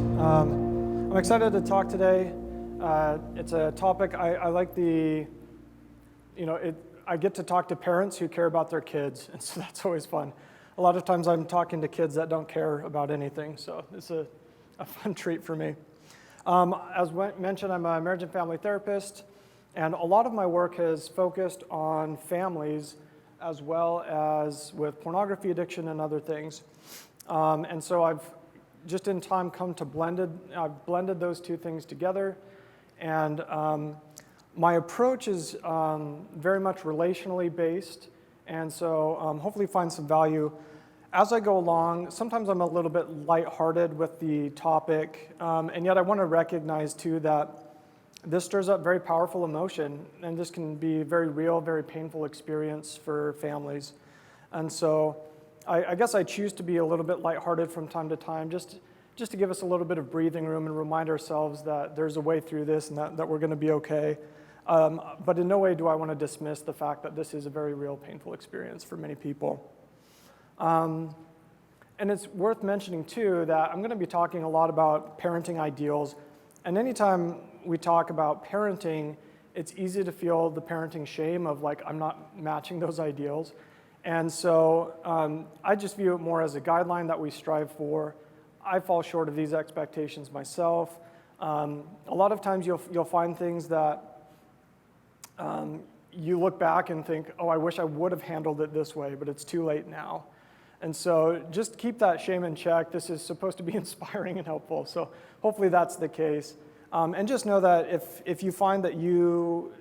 I'm excited to talk today. It's a topic I like I get to talk to parents who care about their kids, and so that's always fun. A lot of times I'm talking to kids that don't care about anything, so it's a fun treat for me. As mentioned, I'm a marriage and family therapist, and a lot of my work has focused on families as well as with pornography addiction and other things. And so I've just in time come to I've blended those two things together, and my approach is very much relationally based, and so hopefully find some value as I go along. Sometimes I'm a little bit lighthearted with the topic, and yet I want to recognize too that this stirs up very powerful emotion, and this can be a very real, very painful experience for families. And so I guess I choose to be a little bit lighthearted from time to time, just to give us a little bit of breathing room and remind ourselves that there's a way through this and that we're going to be okay. But in no way do I want to dismiss the fact that this is a very real, painful experience for many people. And it's worth mentioning too that I'm going to be talking a lot about parenting ideals. And anytime we talk about parenting, it's easy to feel the parenting shame of like, I'm not matching those ideals. And so I just view it more as a guideline that we strive for. I fall short of these expectations myself. A lot of times you'll find things that you look back and think, oh, I wish I would have handled it this way, but it's too late now. And so just keep that shame in check. This is supposed to be inspiring and helpful, so hopefully that's the case. And just know that if you find that you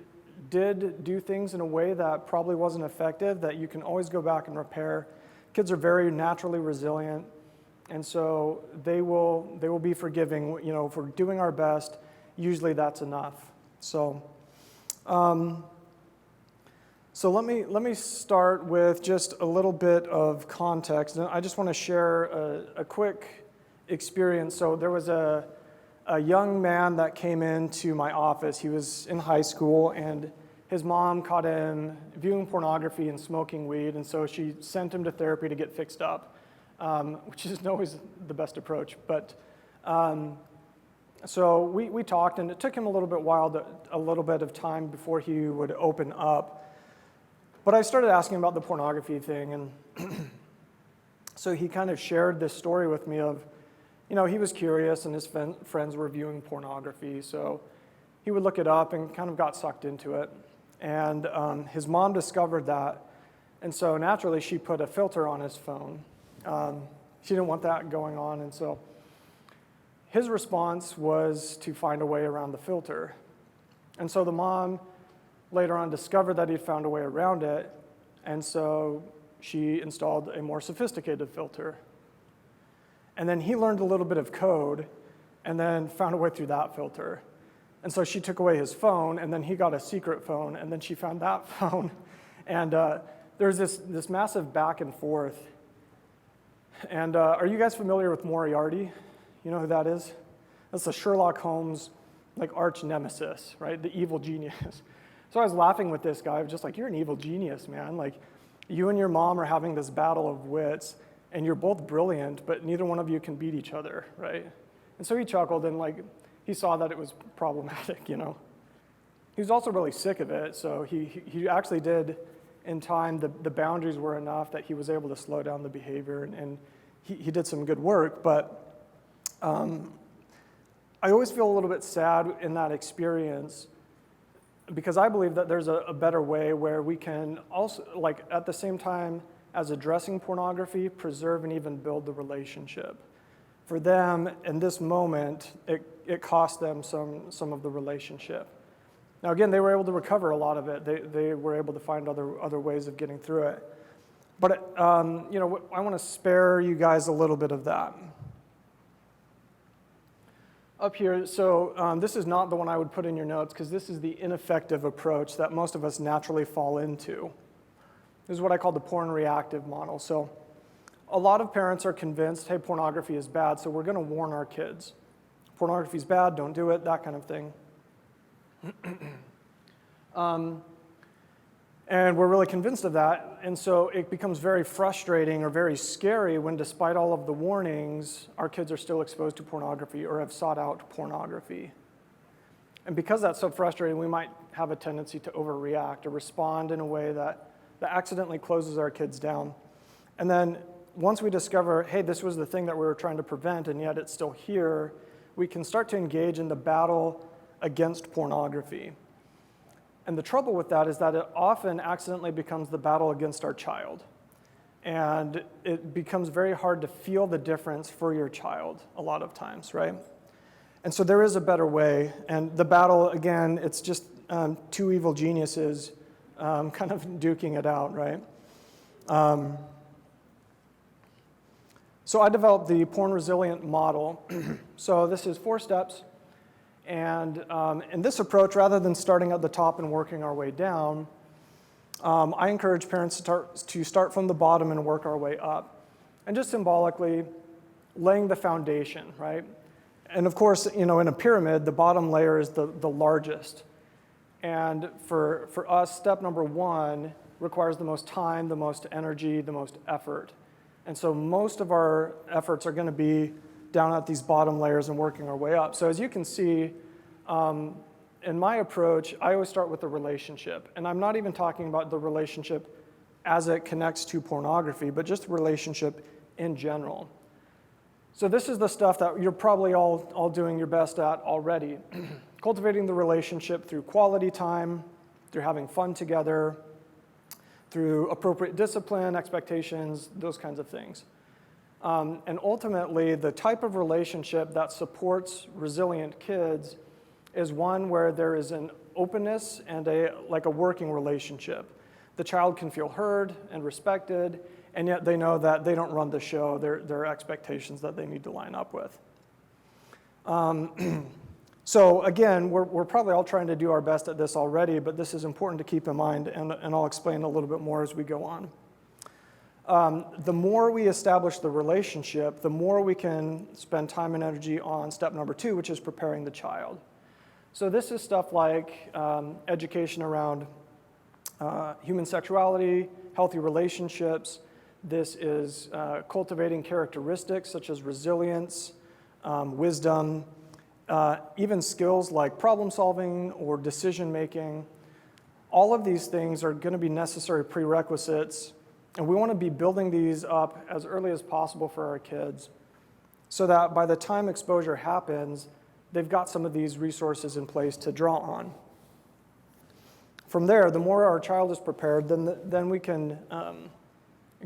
did do things in a way that probably wasn't effective, that you can always go back and repair. Kids are very naturally resilient, and so they will be forgiving. You know, if we're doing our best, usually that's enough. So let me start with just a little bit of context, and I just want to share a quick experience. So there was a young man that came into my office. He was in high school, and his mom caught him viewing pornography and smoking weed, and so she sent him to therapy to get fixed up, which isn't always the best approach. But so we talked, and it took him a little bit of time before he would open up. But I started asking about the pornography thing, and so he kind of shared this story with me of, you know, he was curious and his friends were viewing pornography, so he would look it up and kind of got sucked into it. And his mom discovered that, and so naturally she put a filter on his phone. She didn't want that going on, and so his response was to find a way around the filter. And so the mom later on discovered that he'd found a way around it, and so she installed a more sophisticated filter. And then he learned a little bit of code and then found a way through that filter. And so she took away his phone, and then he got a secret phone, and then she found that phone. And there's this massive back and forth. And are you guys familiar with Moriarty? You know who that is? That's the Sherlock Holmes, like, arch nemesis, right? The evil genius. So I was laughing with this guy. I was just like, you're an evil genius, man. Like, you and your mom are having this battle of wits, and you're both brilliant, but neither one of you can beat each other, right? And so he chuckled, and like, he saw that it was problematic, you know. He was also really sick of it, so he actually did, in time, the boundaries were enough that he was able to slow down the behavior, and he did some good work. But I always feel a little bit sad in that experience, because I believe that there's a better way where we can also, like, at the same time as addressing pornography, preserve and even build the relationship. For them, in this moment, it cost them some of the relationship. Now again, they were able to recover a lot of it. They were able to find other ways of getting through it. But you know, I want to spare you guys a little bit of that. Up here, so this is not the one I would put in your notes, because this is the ineffective approach that most of us naturally fall into. This is what I call the porn reactive model. So a lot of parents are convinced, hey, pornography is bad, so we're going to warn our kids. Pornography is bad, don't do it, that kind of thing. And we're really convinced of that. And so it becomes very frustrating or very scary when, despite all of the warnings, our kids are still exposed to pornography or have sought out pornography. And because that's so frustrating, we might have a tendency to overreact or respond in a way that accidentally closes our kids down. And then once we discover, hey, this was the thing that we were trying to prevent, and yet it's still here, we can start to engage in the battle against pornography. And the trouble with that is that it often accidentally becomes the battle against our child. And it becomes very hard to feel the difference for your child a lot of times, right? And so there is a better way. And the battle, again, it's just two evil geniuses kind of duking it out, right? So I developed the porn resilient model. So this is 4 steps. And in this approach, rather than starting at the top and working our way down, I encourage parents to start from the bottom and work our way up. And just symbolically, laying the foundation, right? And of course, in a pyramid, the bottom layer is the largest. And for us, step number 1 requires the most time, the most energy, the most effort. And so most of our efforts are going to be down at these bottom layers and working our way up. So as you can see, in my approach, I always start with the relationship. And I'm not even talking about the relationship as it connects to pornography, but just the relationship in general. So this is the stuff that you're probably all doing your best at already. Cultivating the relationship through quality time, through having fun together, through appropriate discipline, expectations, those kinds of things. And ultimately, the type of relationship that supports resilient kids is one where there is an openness and a working relationship. The child can feel heard and respected, and yet they know that they don't run the show. There are expectations that they need to line up with. So again, we're probably all trying to do our best at this already, but this is important to keep in mind, and I'll explain a little bit more as we go on. The more we establish the relationship, the more we can spend time and energy on step number 2, which is preparing the child. So this is stuff like education around human sexuality, healthy relationships. This is cultivating characteristics such as resilience, wisdom, even skills like problem solving or decision making. All of these things are going to be necessary prerequisites, and we want to be building these up as early as possible for our kids so that by the time exposure happens, they've got some of these resources in place to draw on. From there, the more our child is prepared, then we can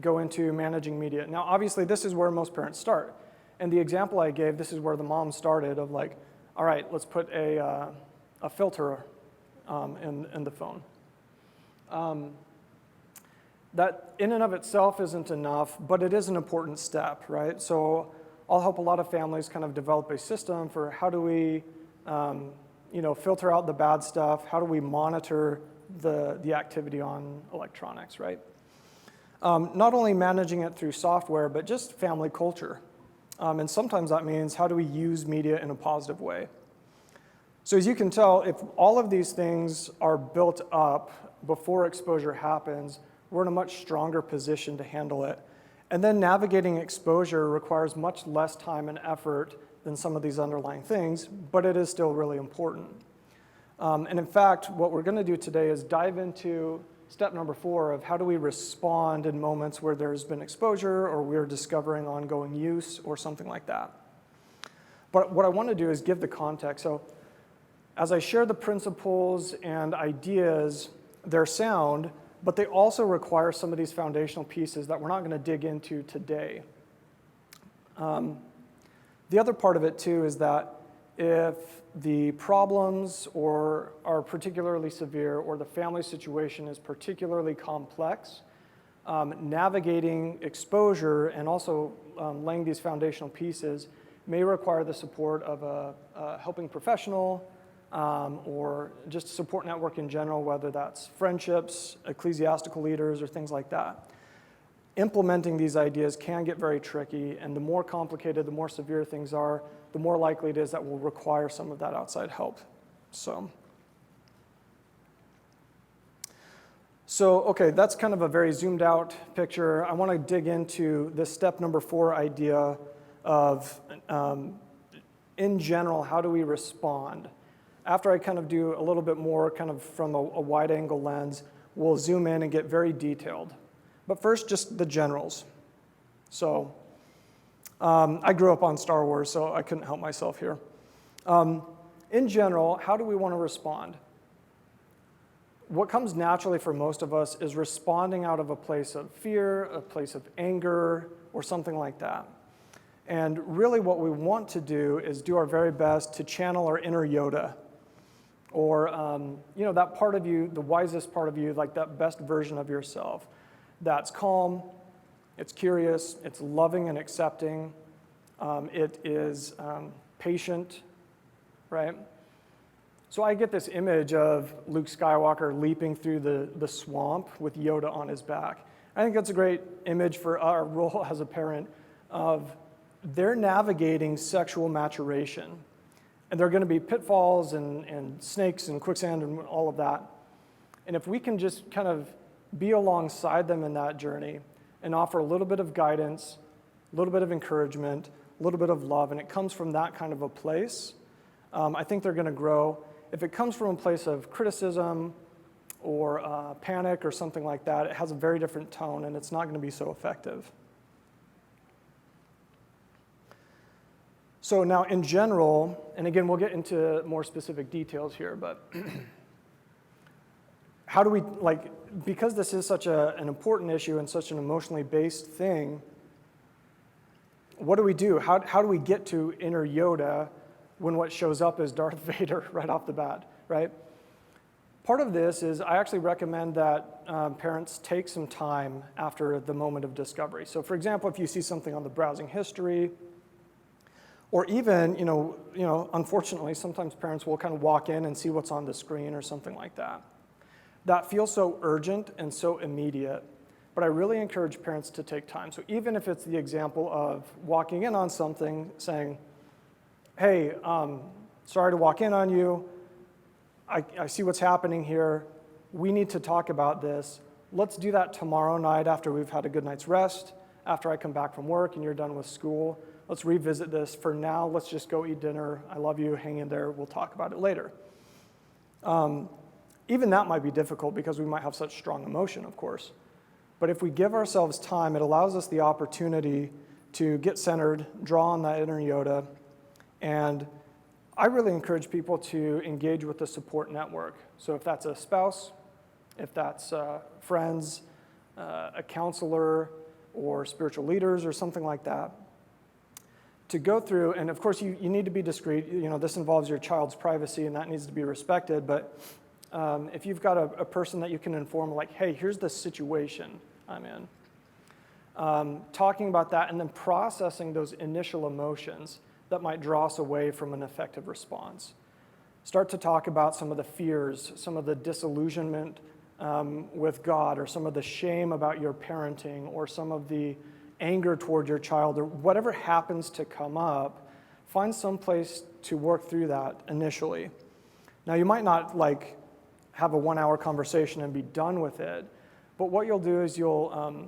go into managing media. Now, obviously, this is where most parents start. And the example I gave, this is where the mom started of like, all right, let's put a filter in the phone. That in and of itself isn't enough, but it is an important step, right? So I'll help a lot of families kind of develop a system for how do we filter out the bad stuff, how do we monitor the activity on electronics, right? Not only managing it through software, but just family culture. And sometimes that means how do we use media in a positive way. So as you can tell, if all of these things are built up before exposure happens, we're in a much stronger position to handle it. And then navigating exposure requires much less time and effort than some of these underlying things, but it is still really important. And in fact, what we're going to do today is dive into step number 4 of how do we respond in moments where there's been exposure or we're discovering ongoing use or something like that. But what I want to do is give the context. So as I share the principles and ideas, they're sound, but they also require some of these foundational pieces that we're not going to dig into today. The other part of it too is that if the problems are particularly severe or the family situation is particularly complex, navigating exposure and also laying these foundational pieces may require the support of a helping professional or just a support network in general, whether that's friendships, ecclesiastical leaders, or things like that. Implementing these ideas can get very tricky, and the more complicated, the more severe things are, the more likely it is that we'll require some of that outside help. So So, okay, that's kind of a very zoomed out picture. I want to dig into this step number 4 idea of, in general, how do we respond? After I kind of do a little bit more kind of from a wide angle lens, we'll zoom in and get very detailed. But first, just the generals. So, I grew up on Star Wars, so I couldn't help myself here. In general, how do we want to respond? What comes naturally for most of us is responding out of a place of fear, a place of anger, or something like that. And really what we want to do is do our very best to channel our inner Yoda, or that part of you, the wisest part of you, like that best version of yourself. That's calm, it's curious, it's loving and accepting, it is patient, right? So I get this image of Luke Skywalker leaping through the swamp with Yoda on his back. I think that's a great image for our role as a parent of they're navigating sexual maturation. And there are going to be pitfalls and snakes and quicksand and all of that. And if we can just kind of be alongside them in that journey and offer a little bit of guidance, a little bit of encouragement, a little bit of love, and it comes from that kind of a place, I think they're going to grow. If it comes from a place of criticism or panic or something like that, it has a very different tone and it's not going to be so effective. So now in general, and again, we'll get into more specific details here, but how do we, because this is such an important issue and such an emotionally based thing, what do we do? How do we get to inner Yoda when what shows up is Darth Vader right off the bat, right? Part of this is I actually recommend that parents take some time after the moment of discovery. So for example, if you see something on the browsing history, or even, unfortunately, sometimes parents will kind of walk in and see what's on the screen or something like that. That feels so urgent and so immediate, but I really encourage parents to take time. So even if it's the example of walking in on something, saying, hey, sorry to walk in on you. I see what's happening here. We need to talk about this. Let's do that tomorrow night after we've had a good night's rest, after I come back from work and you're done with school. Let's revisit this. For now, let's just go eat dinner. I love you. Hang in there. We'll talk about it later. Even that might be difficult because we might have such strong emotion, of course. But if we give ourselves time, it allows us the opportunity to get centered, draw on that inner Yoda. And I really encourage people to engage with the support network. So if that's a spouse, if that's friends, a counselor, or spiritual leaders, or something like that, to go through, and of course you need to be discreet. This involves your child's privacy, and that needs to be respected. But if you've got a person that you can inform, like, hey, here's the situation I'm in, talking about that, and then processing those initial emotions that might draw us away from an effective response. Start to talk about some of the fears, some of the disillusionment with God, or some of the shame about your parenting, or some of the anger toward your child, or whatever happens to come up. Find some place to work through that initially. Now, you might not have a 1-hour conversation and be done with it, but what you'll do is you'll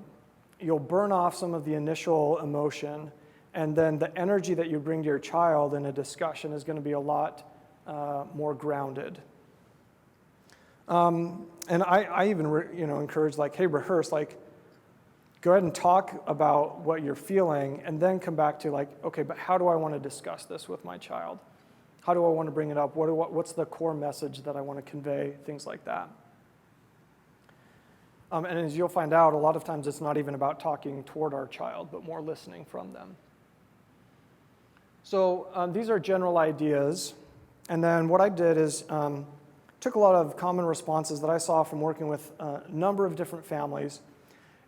burn off some of the initial emotion, and then the energy that you bring to your child in a discussion is going to be a lot more grounded. And I even encourage, hey, rehearse, go ahead and talk about what you're feeling, and then come back to okay, but how do I want to discuss this with my child? How do I want to bring it up? What's the core message that I want to convey? Things like that. And as you'll find out, a lot of times it's not even about talking toward our child, but more listening from them. So these are general ideas. And then what I did is took a lot of common responses that I saw from working with a number of different families,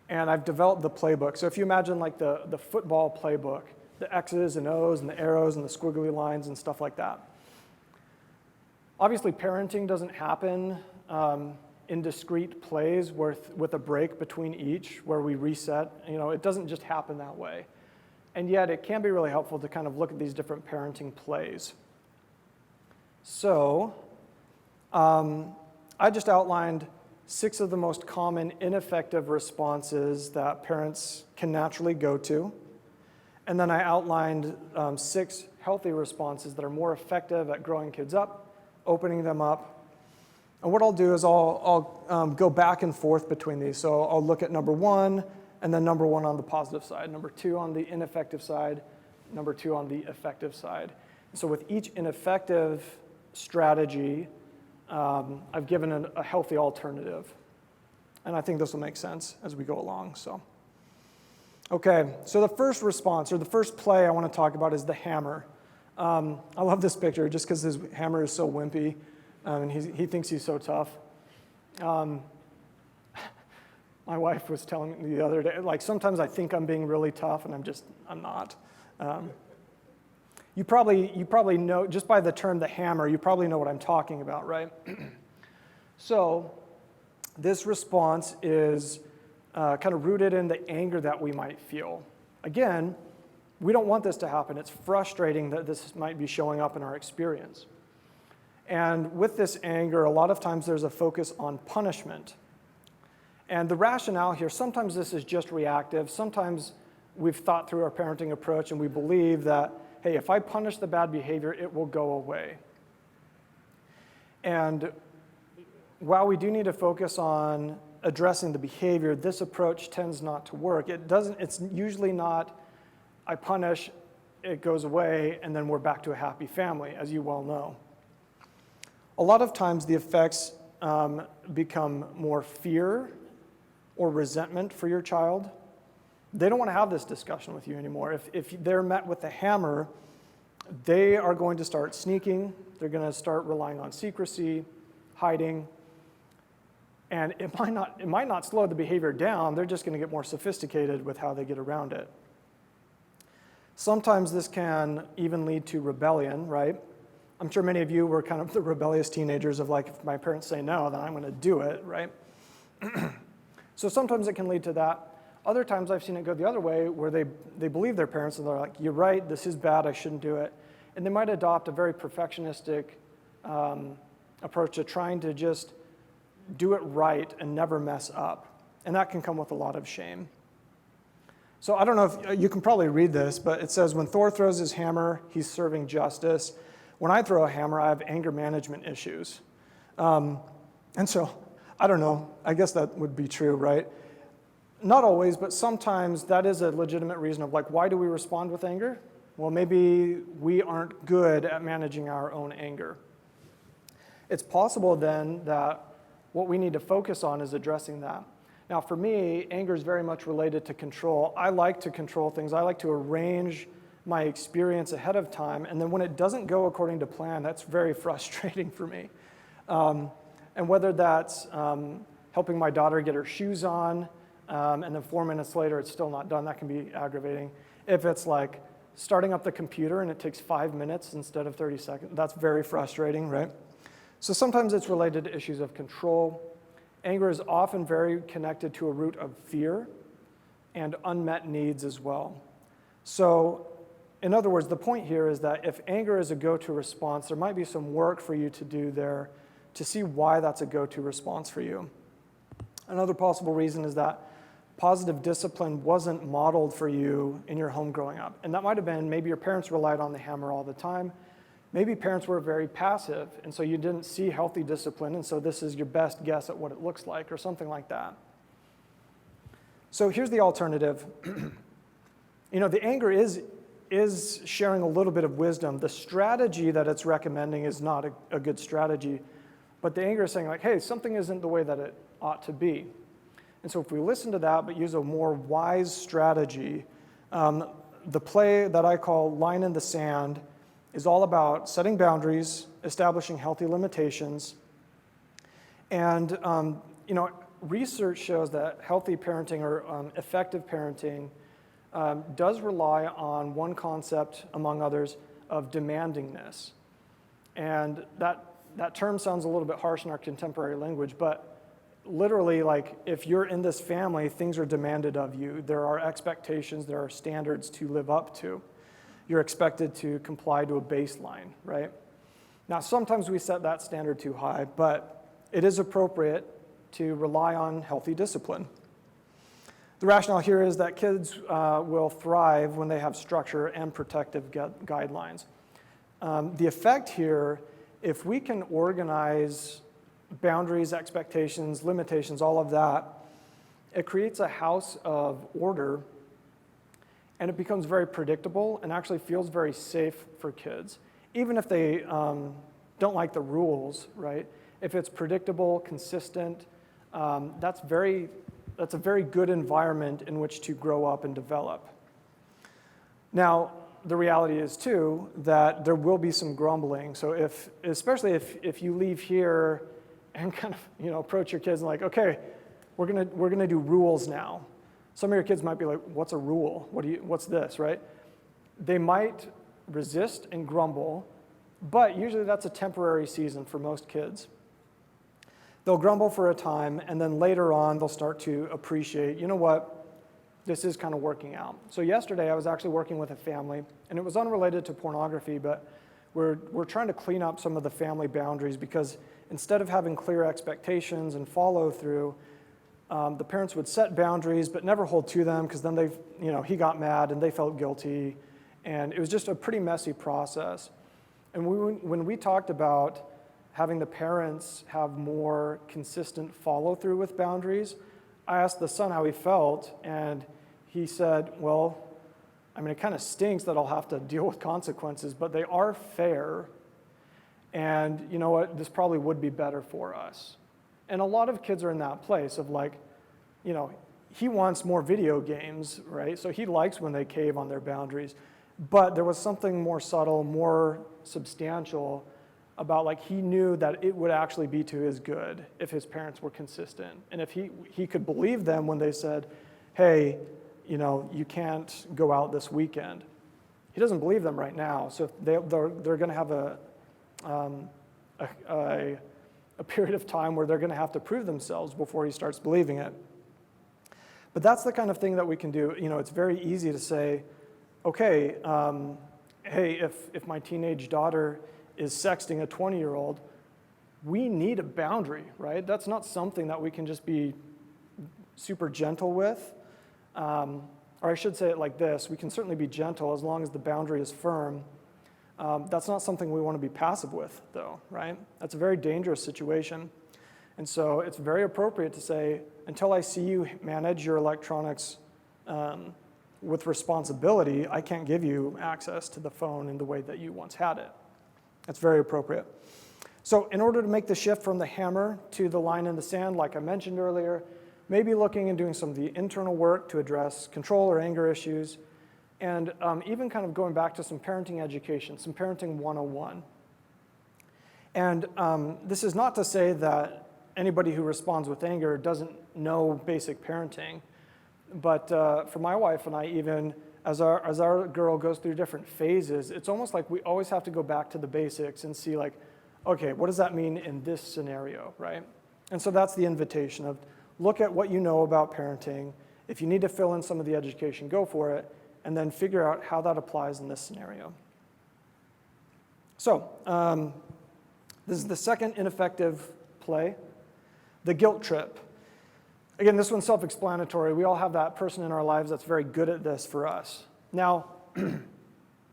and I've developed the playbook. So if you imagine the football playbook, the X's and O's and the arrows and the squiggly lines and stuff like that. Obviously, parenting doesn't happen in discrete plays with a break between each where we reset. It doesn't just happen that way. And yet it can be really helpful to kind of look at these different parenting plays. So I just outlined 6 of the most common ineffective responses that parents can naturally go to. And then I outlined 6 healthy responses that are more effective at growing kids up, opening them up. And what I'll do is I'll go back and forth between these. So I'll look at number 1, and then number 1 on the positive side, number 2 on the ineffective side, number 2 on the effective side. So with each ineffective strategy, I've given a healthy alternative. And I think this will make sense as we go along. Okay, so the first response, or the first play I want to talk about is the hammer. I love this picture just because his hammer is so wimpy, and he thinks he's so tough. My wife was telling me the other day, like sometimes I think I'm being really tough, and I'm not. You probably know, just by the term the hammer, you probably know what I'm talking about, right? So this response is kind of rooted in the anger that we might feel. Again, we don't want this to happen. It's frustrating that this might be showing up in our experience. And with this anger, a lot of times there's a focus on punishment. And the rationale here, sometimes this is just reactive. Sometimes we've thought through our parenting approach and we believe that, hey, if I punish the bad behavior, it will go away. And while we do need to focus on addressing the behavior, this approach tends not to work. It's usually not, I punish, it goes away, and then we're back to a happy family, as you well know. A lot of times the effects become more fear or resentment for your child. They don't want to have this discussion with you anymore. If they're met with a hammer, they are going to start sneaking. They're going to start relying on secrecy, hiding. And it might not slow the behavior down. They're just going to get more sophisticated with how they get around it. Sometimes this can even lead to rebellion, right? I'm sure many of you were kind of the rebellious teenagers of like, if my parents say no, then I'm going to do it, right? So sometimes it can lead to that. Other times I've seen it go the other way where they believe their parents and they're like, you're right, this is bad, I shouldn't do it. And they might adopt a very perfectionistic approach to trying to just do it right and never mess up. And that can come with a lot of shame. So I don't know if you can probably read this, but it says, when Thor throws his hammer, he's serving justice. When I throw a hammer, I have anger management issues. And so, I don't know, I guess that would be true, right? Not always, but sometimes that is a legitimate reason of like, why do we respond with anger? Well, maybe we aren't good at managing our own anger. It's possible then that what we need to focus on is addressing that. Now, for me, anger is very much related to control. I like to control things. I like to arrange my experience ahead of time, and then when it doesn't go according to plan, that's very frustrating for me. And whether that's helping my daughter get her shoes on, and then 4 minutes later it's still not done, that can be aggravating. If it's like starting up the computer and it takes 5 minutes instead of 30 seconds, that's very frustrating, right? So sometimes it's related to issues of control. Anger is often very connected to a root of fear and unmet needs as well. So in other words, the point here is that if anger is a go-to response, there might be some work for you to do there to see why that's a go-to response for you. Another possible reason is that positive discipline wasn't modeled for you in your home growing up. And that might have been maybe your parents relied on the hammer all the time. Maybe parents were very passive, and so you didn't see healthy discipline, and so this is your best guess at what it looks like, or something like that. So here's the alternative. The anger is sharing a little bit of wisdom. The strategy that it's recommending is not a good strategy, but the anger is saying like, hey, something isn't the way that it ought to be. And so if we listen to that but use a more wise strategy, the play that I call line in the sand is all about setting boundaries, establishing healthy limitations. And research shows that healthy parenting or effective parenting does rely on one concept, among others, of demandingness. And that term sounds a little bit harsh in our contemporary language, but literally, like, if you're in this family, things are demanded of you. There are expectations, there are standards to live up to. You're expected to comply to a baseline, right? Now, sometimes we set that standard too high, but it is appropriate to rely on healthy discipline. The rationale here is that kids will thrive when they have structure and protective guidelines. The effect here, if we can organize boundaries, expectations, limitations, all of that, it creates a house of order, and it becomes very predictable and actually feels very safe for kids. Even if they don't like the rules, right? If it's predictable, consistent, that's a very good environment in which to grow up and develop. Now, the reality is too that there will be some grumbling. So especially if you leave here and kind of approach your kids and like, okay, we're gonna do rules now. Some of your kids might be like, what's a rule? What's this, right? They might resist and grumble, but usually that's a temporary season for most kids. They'll grumble for a time, and then later on, they'll start to appreciate, you know what, this is kind of working out. So yesterday, I was actually working with a family, and it was unrelated to pornography, but we're trying to clean up some of the family boundaries because instead of having clear expectations and follow through, the parents would set boundaries but never hold to them because then he got mad and they felt guilty, and it was just a pretty messy process. And when we talked about having the parents have more consistent follow-through with boundaries, I asked the son how he felt, and he said, well, I mean, it kind of stinks that I'll have to deal with consequences, but they are fair, and you know what, this probably would be better for us. And a lot of kids are in that place of like, he wants more video games, right? So he likes when they cave on their boundaries, but there was something more subtle, more substantial about like he knew that it would actually be to his good if his parents were consistent. And if he could believe them when they said, hey, you can't go out this weekend. He doesn't believe them right now. So they're going to have a period of time where they're going to have to prove themselves before he starts believing it. But that's the kind of thing that we can do. It's very easy to say, okay, hey, if my teenage daughter is sexting a 20-year-old, we need a boundary, right? That's not something that we can just be super gentle with. Or I should say it like this, we can certainly be gentle as long as the boundary is firm. That's not something we want to be passive with, though, right? That's a very dangerous situation. And so it's very appropriate to say, until I see you manage your electronics with responsibility, I can't give you access to the phone in the way that you once had it. That's very appropriate. So in order to make the shift from the hammer to the line in the sand, like I mentioned earlier, maybe looking and doing some of the internal work to address control or anger issues, and even kind of going back to some parenting education, some parenting 101. And this is not to say that anybody who responds with anger doesn't know basic parenting, but for my wife and I, even as our girl goes through different phases, it's almost like we always have to go back to the basics and see like, okay, what does that mean in this scenario, right? And so that's the invitation of look at what you know about parenting. If you need to fill in some of the education, go for it, and then figure out how that applies in this scenario. So this is the second ineffective play, the guilt trip. Again, this one's self-explanatory. We all have that person in our lives that's very good at this for us. Now,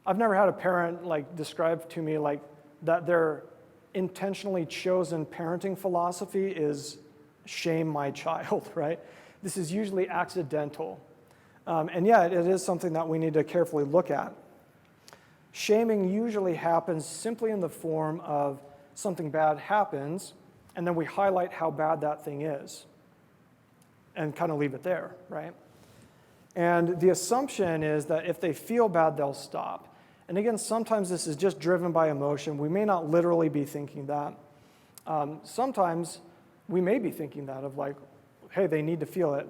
I've never had a parent describe to me that their intentionally chosen parenting philosophy is shame my child, right? This is usually accidental. And yet, it is something that we need to carefully look at. Shaming usually happens simply in the form of something bad happens, and then we highlight how bad that thing is and kind of leave it there, right? And the assumption is that if they feel bad, they'll stop. And again, sometimes this is just driven by emotion. We may not literally be thinking that. Sometimes we may be thinking that of like, hey, they need to feel it.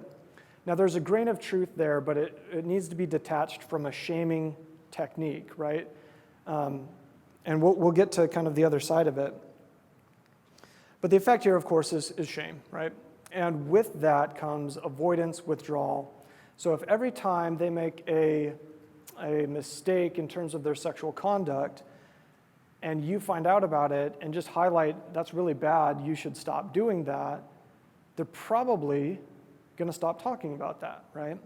Now, there's a grain of truth there, but it needs to be detached from a shaming technique, right? And we'll get to kind of the other side of it. But the effect here, of course, is shame, right? And with that comes avoidance, withdrawal. So if every time they make a mistake in terms of their sexual conduct, and you find out about it and just highlight, that's really bad, you should stop doing that, they're probably going to stop talking about that, right?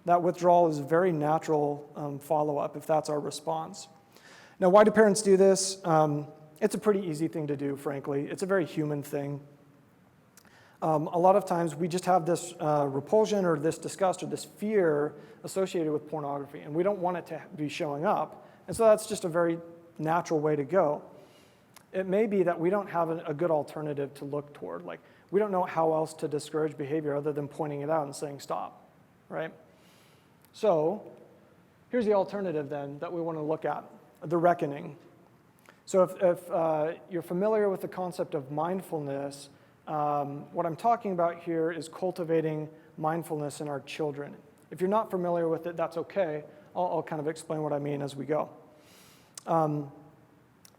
That withdrawal is a very natural follow-up if that's our response. Now, why do parents do this? It's a pretty easy thing to do, frankly. It's a very human thing. A lot of times we just have this repulsion or this disgust or this fear associated with pornography, and we don't want it to be showing up. And so that's just a very natural way to go. It may be that we don't have a good alternative to look toward. Like, we don't know how else to discourage behavior other than pointing it out and saying stop, right? So here's the alternative then that we want to look at, the reckoning. So if you're familiar with the concept of mindfulness, what I'm talking about here is cultivating mindfulness in our children. If you're not familiar with it, that's okay. I'll kind of explain what I mean as we go.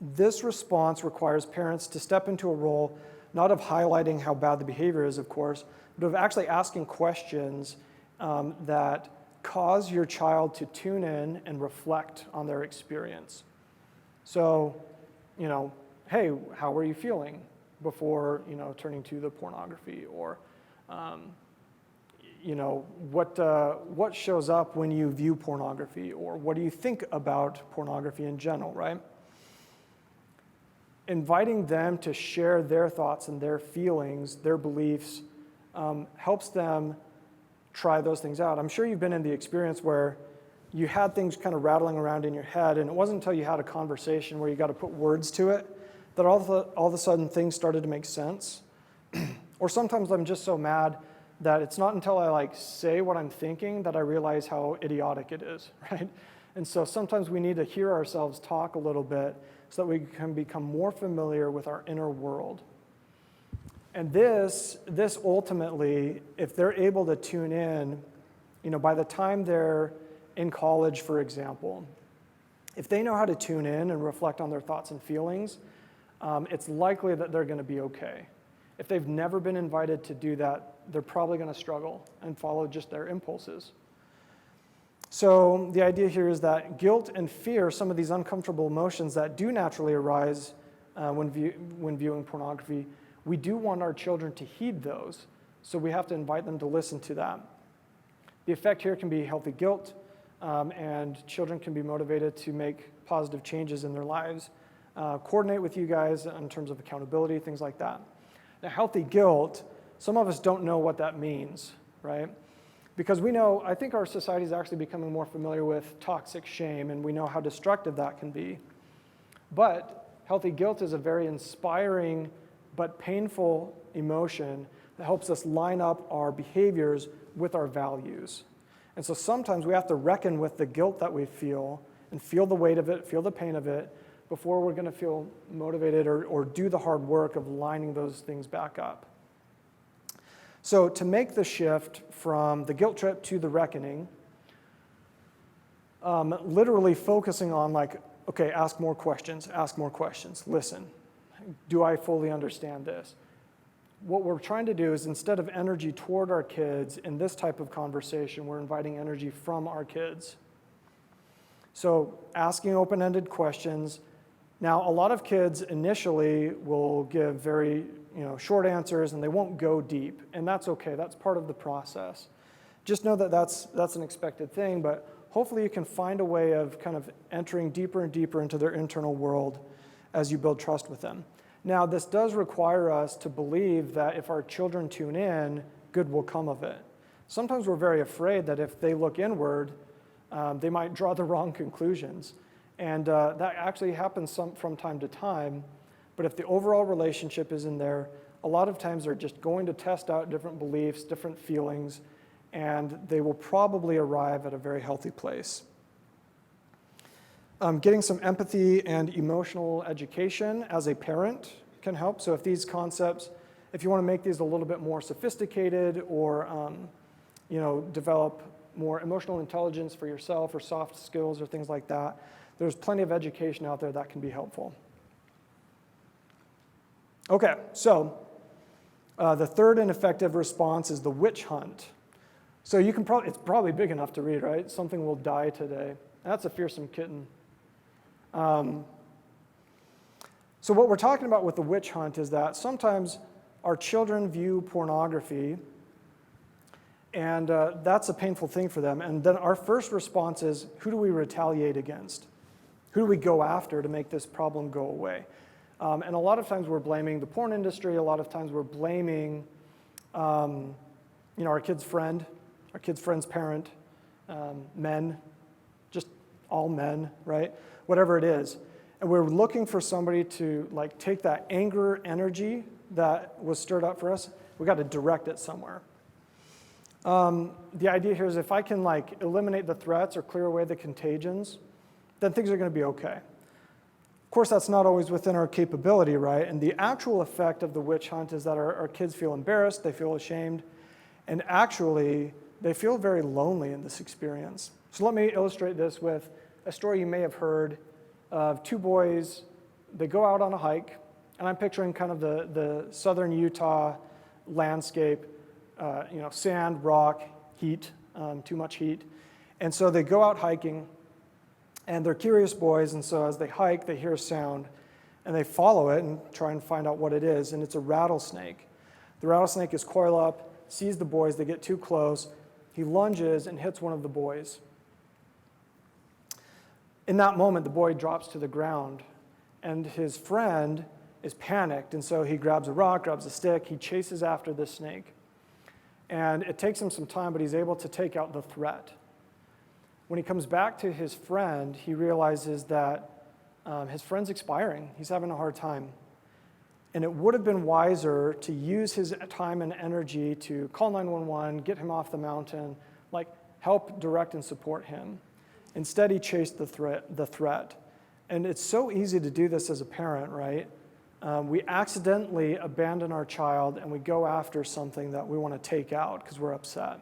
This response requires parents to step into a role, not of highlighting how bad the behavior is, of course, but of actually asking questions that cause your child to tune in and reflect on their experience. So, hey, how are you feeling before, turning to the pornography? Or, what shows up when you view pornography? Or what do you think about pornography in general, right? Inviting them to share their thoughts and their feelings, their beliefs, helps them try those things out. I'm sure you've been in the experience where you had things kind of rattling around in your head, and it wasn't until you had a conversation where you got to put words to it that all of a sudden things started to make sense. Or sometimes I'm just so mad that it's not until I say what I'm thinking that I realize how idiotic it is, right? And so sometimes we need to hear ourselves talk a little bit so that we can become more familiar with our inner world. And this ultimately, if they're able to tune in, by the time they're in college, for example, if they know how to tune in and reflect on their thoughts and feelings, it's likely that they're going to be okay. If they've never been invited to do that, they're probably going to struggle and follow just their impulses. So the idea here is that guilt and fear, some of these uncomfortable emotions that do naturally arise when viewing pornography, we do want our children to heed those. So we have to invite them to listen to that. The effect here can be healthy guilt, and children can be motivated to make positive changes in their lives, coordinate with you guys in terms of accountability, things like that. Now, healthy guilt, some of us don't know what that means, right? Because I think our society is actually becoming more familiar with toxic shame, and we know how destructive that can be. But healthy guilt is a very inspiring but painful emotion that helps us line up our behaviors with our values. And so sometimes we have to reckon with the guilt that we feel and feel the weight of it, feel the pain of it, before we're going to feel motivated or do the hard work of lining those things back up. So to make the shift from the guilt trip to the reckoning, literally focusing on okay, ask more questions, listen. Do I fully understand this? What we're trying to do is, instead of energy toward our kids in this type of conversation, we're inviting energy from our kids. So asking open-ended questions. Now, a lot of kids initially will give very short answers, and they won't go deep, and that's okay. That's part of the process. Just know that that's an expected thing, but hopefully you can find a way of kind of entering deeper and deeper into their internal world as you build trust with them. Now, this does require us to believe that if our children tune in, good will come of it. Sometimes we're very afraid that if they look inward, they might draw the wrong conclusions. And that actually happens from time to time. But if the overall relationship is in there, a lot of times they're just going to test out different beliefs, different feelings, and they will probably arrive at a very healthy place. Getting some empathy and emotional education as a parent can help. So if these concepts, if you want to make these a little bit more sophisticated or develop more emotional intelligence for yourself or soft skills or things like that, there's plenty of education out there that can be helpful. Okay, so the third and effective response is the witch hunt. So it's probably big enough to read, right? Something will die today. That's a fearsome kitten. So what we're talking about with the witch hunt is that sometimes our children view pornography, and that's a painful thing for them. And then our first response is, who do we retaliate against? Who do we go after to make this problem go away? And a lot of times we're blaming the porn industry. A lot of times we're blaming, our kid's friend, our kid's friend's parent, men, just all men, right? Whatever it is. And we're looking for somebody to take that anger energy that was stirred up for us. We got to direct it somewhere. The idea here is if I can eliminate the threats or clear away the contagions, then things are going to be okay. Of course, that's not always within our capability, right? And the actual effect of the witch hunt is that our kids feel embarrassed, they feel ashamed, and actually, they feel very lonely in this experience. So let me illustrate this with a story you may have heard of two boys. They go out on a hike, and I'm picturing kind of the southern Utah landscape, sand, rock, heat, too much heat. And so they go out hiking, and they're curious boys, and so as they hike, they hear a sound, and they follow it and try and find out what it is, and it's a rattlesnake. The rattlesnake is coiled up, sees the boys, they get too close, he lunges and hits one of the boys. In that moment, the boy drops to the ground, and his friend is panicked, and so he grabs a rock, grabs a stick, he chases after this snake. And it takes him some time, but he's able to take out the threat. When he comes back to his friend, he realizes that his friend's expiring. He's having a hard time. And it would have been wiser to use his time and energy to call 911, get him off the mountain, help direct and support him. Instead, he chased the threat. And it's so easy to do this as a parent, right? We accidentally abandon our child and we go after something that we want to take out because we're upset.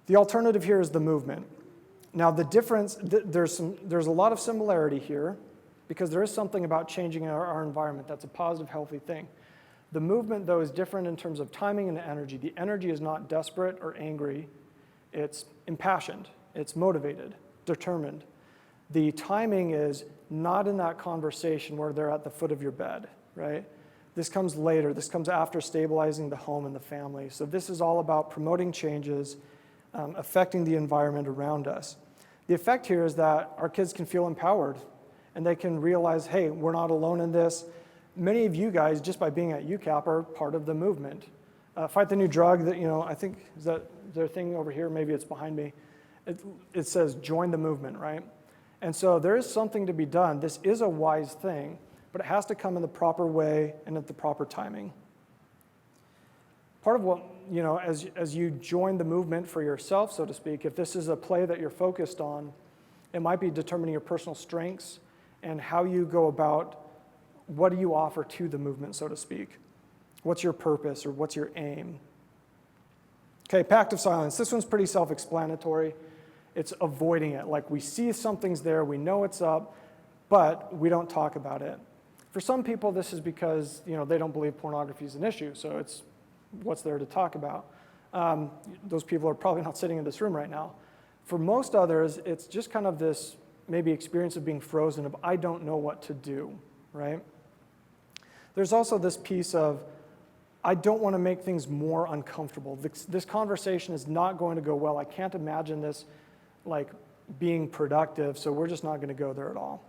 The alternative here is the movement. Now the difference, there's a lot of similarity here because there is something about changing our environment that's a positive, healthy thing. The movement, though, is different in terms of timing and energy. The energy is not desperate or angry. It's impassioned. It's motivated, determined. The timing is not in that conversation where they're at the foot of your bed, right? This comes later. This comes after stabilizing the home and the family. So this is all about promoting changes, affecting the environment around us. The effect here is that our kids can feel empowered and they can realize, hey, we're not alone in this. Many of you guys, just by being at UCAP, are part of the movement. Fight the New Drug, that I think, is that their thing over here? Maybe it's behind me. It says join the movement, right? And so there is something to be done. This is a wise thing, but it has to come in the proper way and at the proper timing. Part of what, as you join the movement for yourself, so to speak, if this is a play that you're focused on, it might be determining your personal strengths and how you go about what do you offer to the movement, so to speak. What's your purpose or what's your aim? Okay, pact of silence. This one's pretty self-explanatory. It's avoiding it. We see something's there, we know it's up, but we don't talk about it. For some people, this is because they don't believe pornography is an issue, so it's what's there to talk about. Those people are probably not sitting in this room right now. For most others, it's just kind of this maybe experience of being frozen, of I don't know what to do, right? There's also this piece of I don't want to make things more uncomfortable. This conversation is not going to go well. I can't imagine this being productive, so we're just not going to go there at all.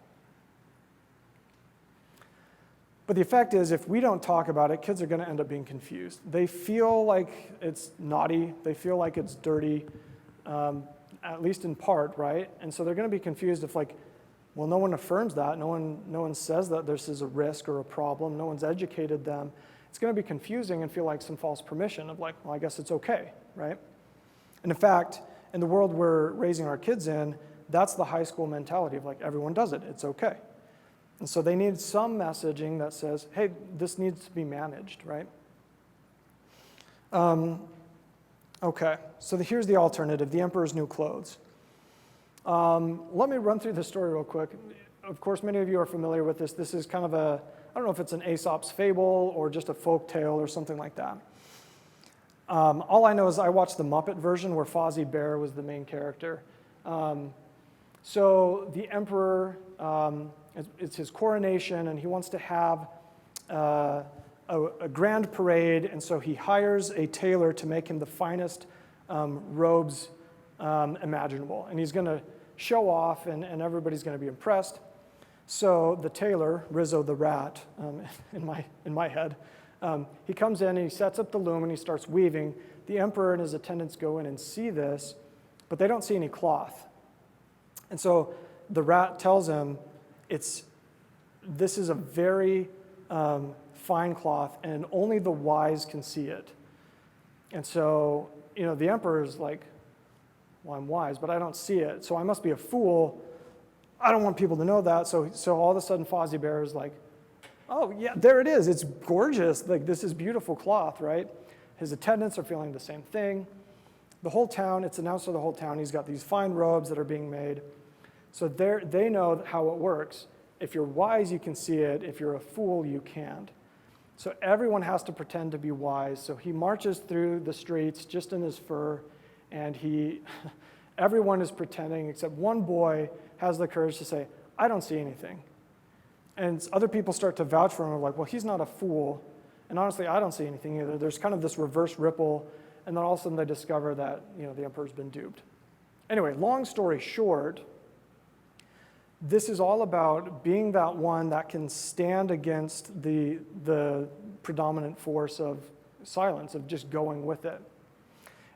But the effect is, if we don't talk about it, kids are going to end up being confused. They feel like it's naughty. They feel like it's dirty, at least in part, right? And so they're going to be confused if no one affirms that. No one says that this is a risk or a problem. No one's educated them. It's going to be confusing and feel like some false permission of well, I guess it's okay, right? And in fact, in the world we're raising our kids in, that's the high school mentality of everyone does it, it's okay. And so they need some messaging that says, hey, this needs to be managed, right? Okay, so here's the alternative, the emperor's new clothes. Let me run through the story real quick. Of course, many of you are familiar with this. This is kind of I don't know if it's an Aesop's fable or just a folk tale or something like that. All I know is I watched the Muppet version where Fozzie Bear was the main character. So the emperor It's his coronation, and he wants to have a grand parade, and so he hires a tailor to make him the finest robes imaginable. And he's going to show off, and everybody's going to be impressed. So the tailor, Rizzo the rat, in my head, he comes in and he sets up the loom and he starts weaving. The emperor and his attendants go in and see this, but they don't see any cloth. And so the rat tells him, this is a very fine cloth, and only the wise can see it. And so, the emperor is like, well, I'm wise, but I don't see it, so I must be a fool. I don't want people to know that. So all of a sudden, Fozzie Bear is like, oh, yeah, there it is. It's gorgeous. Like, this is beautiful cloth, right? His attendants are feeling the same thing. The whole town, it's announced to the whole town, he's got these fine robes that are being made. So they know how it works. If you're wise, you can see it. If you're a fool, you can't. So everyone has to pretend to be wise. So he marches through the streets just in his fur, and everyone is pretending, except one boy has the courage to say, I don't see anything. And other people start to vouch for him, like, well, he's not a fool. And honestly, I don't see anything either. There's kind of this reverse ripple, and then all of a sudden they discover that, the emperor's been duped. Anyway, long story short, this is all about being that one that can stand against the predominant force of silence, of just going with it.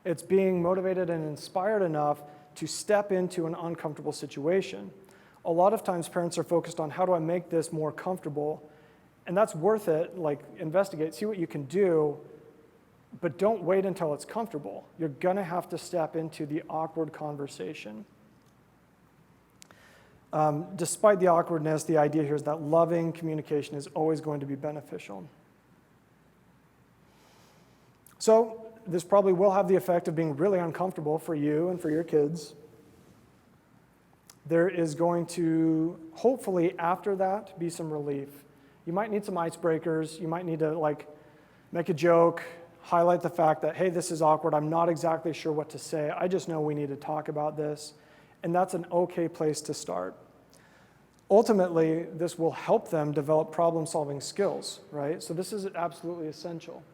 It's being motivated and inspired enough to step into an uncomfortable situation. A lot of times parents are focused on, how do I make this more comfortable? And that's worth it. Like, investigate, see what you can do, but don't wait until it's comfortable. You're going to have to step into the awkward conversation. Despite the awkwardness, the idea here is that loving communication is always going to be beneficial. So this probably will have the effect of being really uncomfortable for you and for your kids. There is going to, hopefully after that, be some relief. You might need some icebreakers. You might need to make a joke, highlight the fact that, hey, this is awkward. I'm not exactly sure what to say. I just know we need to talk about this. And that's an okay place to start. Ultimately, this will help them develop problem-solving skills, right? So this is absolutely essential.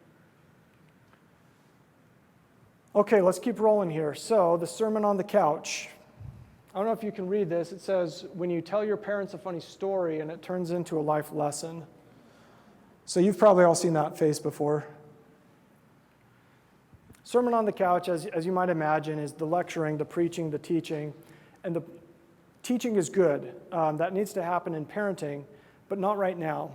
Okay, let's keep rolling here. So the Sermon on the Couch. I don't know if you can read this. It says, when you tell your parents a funny story and it turns into a life lesson. So you've probably all seen that face before. Sermon on the Couch, as you might imagine, is the lecturing, the preaching, the teaching. And the teaching is good. That needs to happen in parenting, but not right now.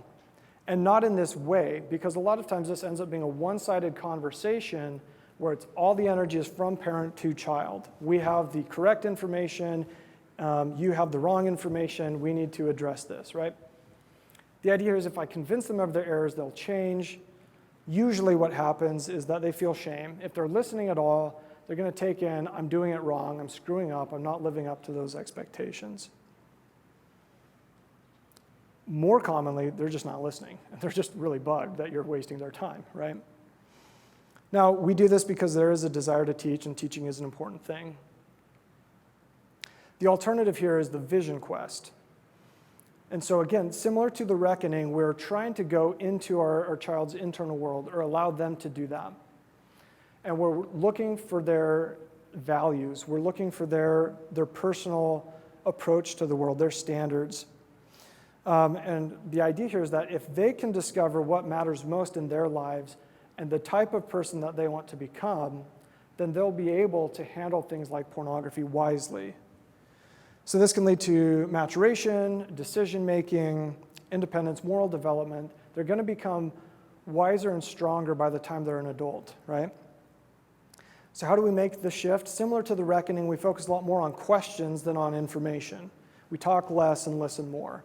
And not in this way, because a lot of times this ends up being a one-sided conversation where it's all the energy is from parent to child. We have the correct information, you have the wrong information, we need to address this, right? The idea is if I convince them of their errors, they'll change. Usually what happens is that they feel shame. If they're listening at all, they're going to take in, I'm doing it wrong, I'm screwing up, I'm not living up to those expectations. More commonly, they're just not listening. They're just really bugged that you're wasting their time, right? Now, we do this because there is a desire to teach, and teaching is an important thing. The alternative here is the vision quest. And so again, similar to the reckoning, we're trying to go into our child's internal world, or allow them to do that. And we're looking for their values. We're looking for their personal approach to the world, their standards. And the idea here is that if they can discover what matters most in their lives and the type of person that they want to become, then they'll be able to handle things like pornography wisely. So this can lead to maturation, decision-making, independence, moral development. They're going to become wiser and stronger by the time they're an adult, right? So how do we make the shift? Similar to the reckoning, we focus a lot more on questions than on information. We talk less and listen more.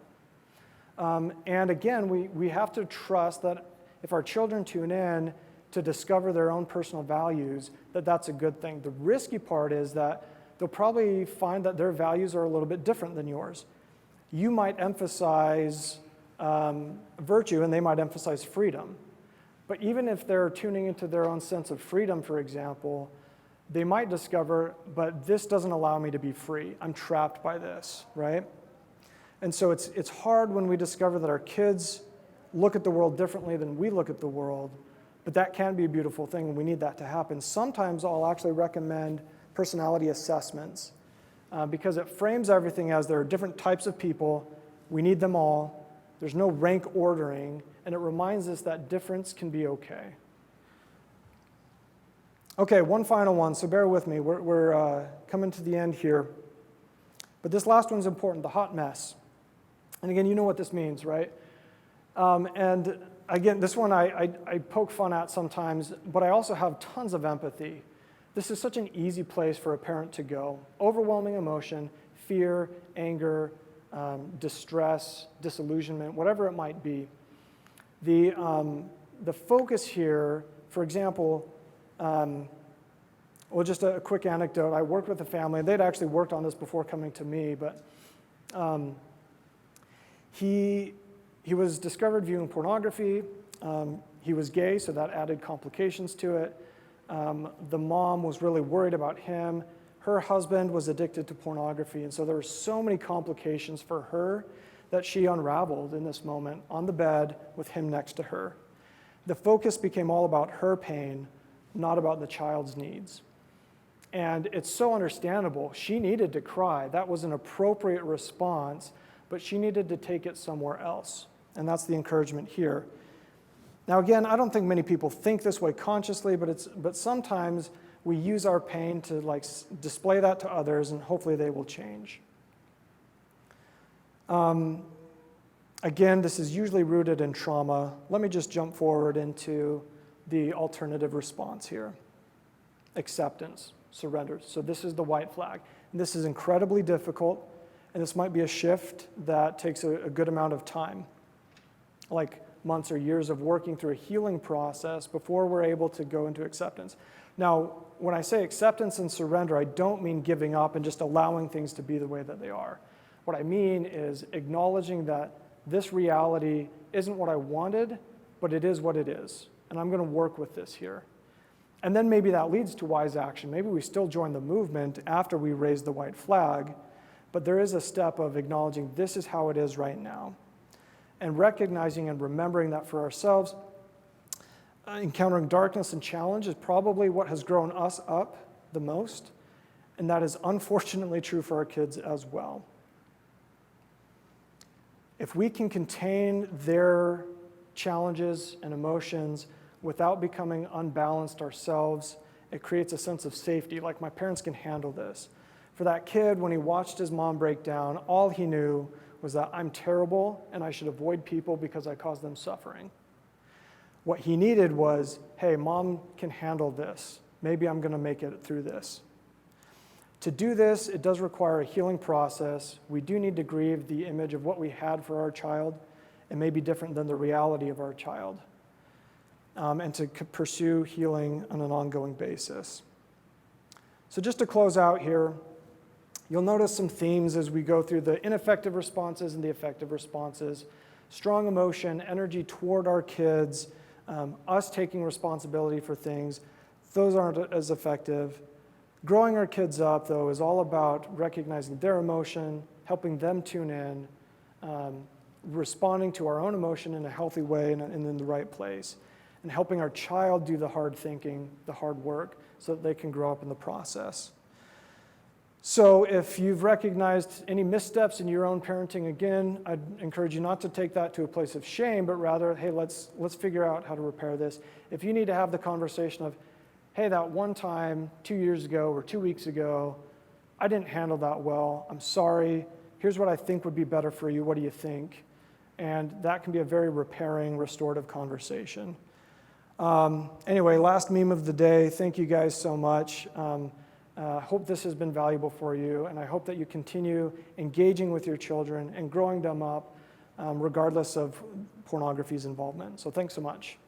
And again, we have to trust that if our children tune in to discover their own personal values, that's a good thing. The risky part is that they'll probably find that their values are a little bit different than yours. You might emphasize virtue and they might emphasize freedom. But even if they're tuning into their own sense of freedom, for example, they might discover, but this doesn't allow me to be free. I'm trapped by this, right? And so it's hard when we discover that our kids look at the world differently than we look at the world, but that can be a beautiful thing, and we need that to happen. Sometimes I'll actually recommend personality assessments because it frames everything as there are different types of people, we need them all, there's no rank ordering, and it reminds us that difference can be okay. Okay, one final one, so bear with me. We're coming to the end here. But this last one's important, the hot mess. And again, you know what this means, right? And again, this one I poke fun at sometimes, but I also have tons of empathy. This is such an easy place for a parent to go. Overwhelming emotion, fear, anger, distress, disillusionment, whatever it might be. The focus here, for example, well, just a quick anecdote. I worked with a family, and they'd actually worked on this before coming to me, but he was discovered viewing pornography. He was gay, so that added complications to it. The mom was really worried about him. Her husband was addicted to pornography, and so there were so many complications for her that she unraveled in this moment on the bed with him next to her. The focus became all about her pain, not about the child's needs. And it's so understandable. She needed to cry. That was an appropriate response, but she needed to take it somewhere else. And that's the encouragement here. Now again, I don't think many people think this way consciously, but sometimes we use our pain to display that to others, and hopefully they will change. Again, this is usually rooted in trauma. Let me just jump forward into the alternative response here. Acceptance, surrender. So this is the white flag. And this is incredibly difficult, and this might be a shift that takes a good amount of time, like months or years of working through a healing process before we're able to go into acceptance. Now, when I say acceptance and surrender, I don't mean giving up and just allowing things to be the way that they are. What I mean is acknowledging that this reality isn't what I wanted, but it is what it is. And I'm going to work with this here. And then maybe that leads to wise action. Maybe we still join the movement after we raise the white flag, but there is a step of acknowledging this is how it is right now. And recognizing and remembering that for ourselves, encountering darkness and challenge is probably what has grown us up the most, and that is unfortunately true for our kids as well. If we can contain their challenges and emotions without becoming unbalanced ourselves, it creates a sense of safety, like my parents can handle this. For that kid, when he watched his mom break down, all he knew was that I'm terrible and I should avoid people because I caused them suffering. What he needed was, hey, mom can handle this. Maybe I'm going to make it through this. To do this, it does require a healing process. We do need to grieve the image of what we had for our child. It may be different than the reality of our child. And to pursue healing on an ongoing basis. So just to close out here, you'll notice some themes as we go through the ineffective responses and the effective responses. Strong emotion, energy toward our kids, us taking responsibility for things, those aren't as effective. Growing our kids up, though, is all about recognizing their emotion, helping them tune in, responding to our own emotion in a healthy way and in the right place, and helping our child do the hard thinking, the hard work, so that they can grow up in the process. So if you've recognized any missteps in your own parenting, again, I'd encourage you not to take that to a place of shame, but rather, hey, let's figure out how to repair this. If you need to have the conversation of, hey, that one time 2 years ago or 2 weeks ago, I didn't handle that well. I'm sorry. Here's what I think would be better for you. What do you think? And that can be a very repairing, restorative conversation. Anyway, last meme of the day. Thank you guys so much. Hope this has been valuable for you, and I hope that you continue engaging with your children and growing them up regardless of pornography's involvement. So thanks so much.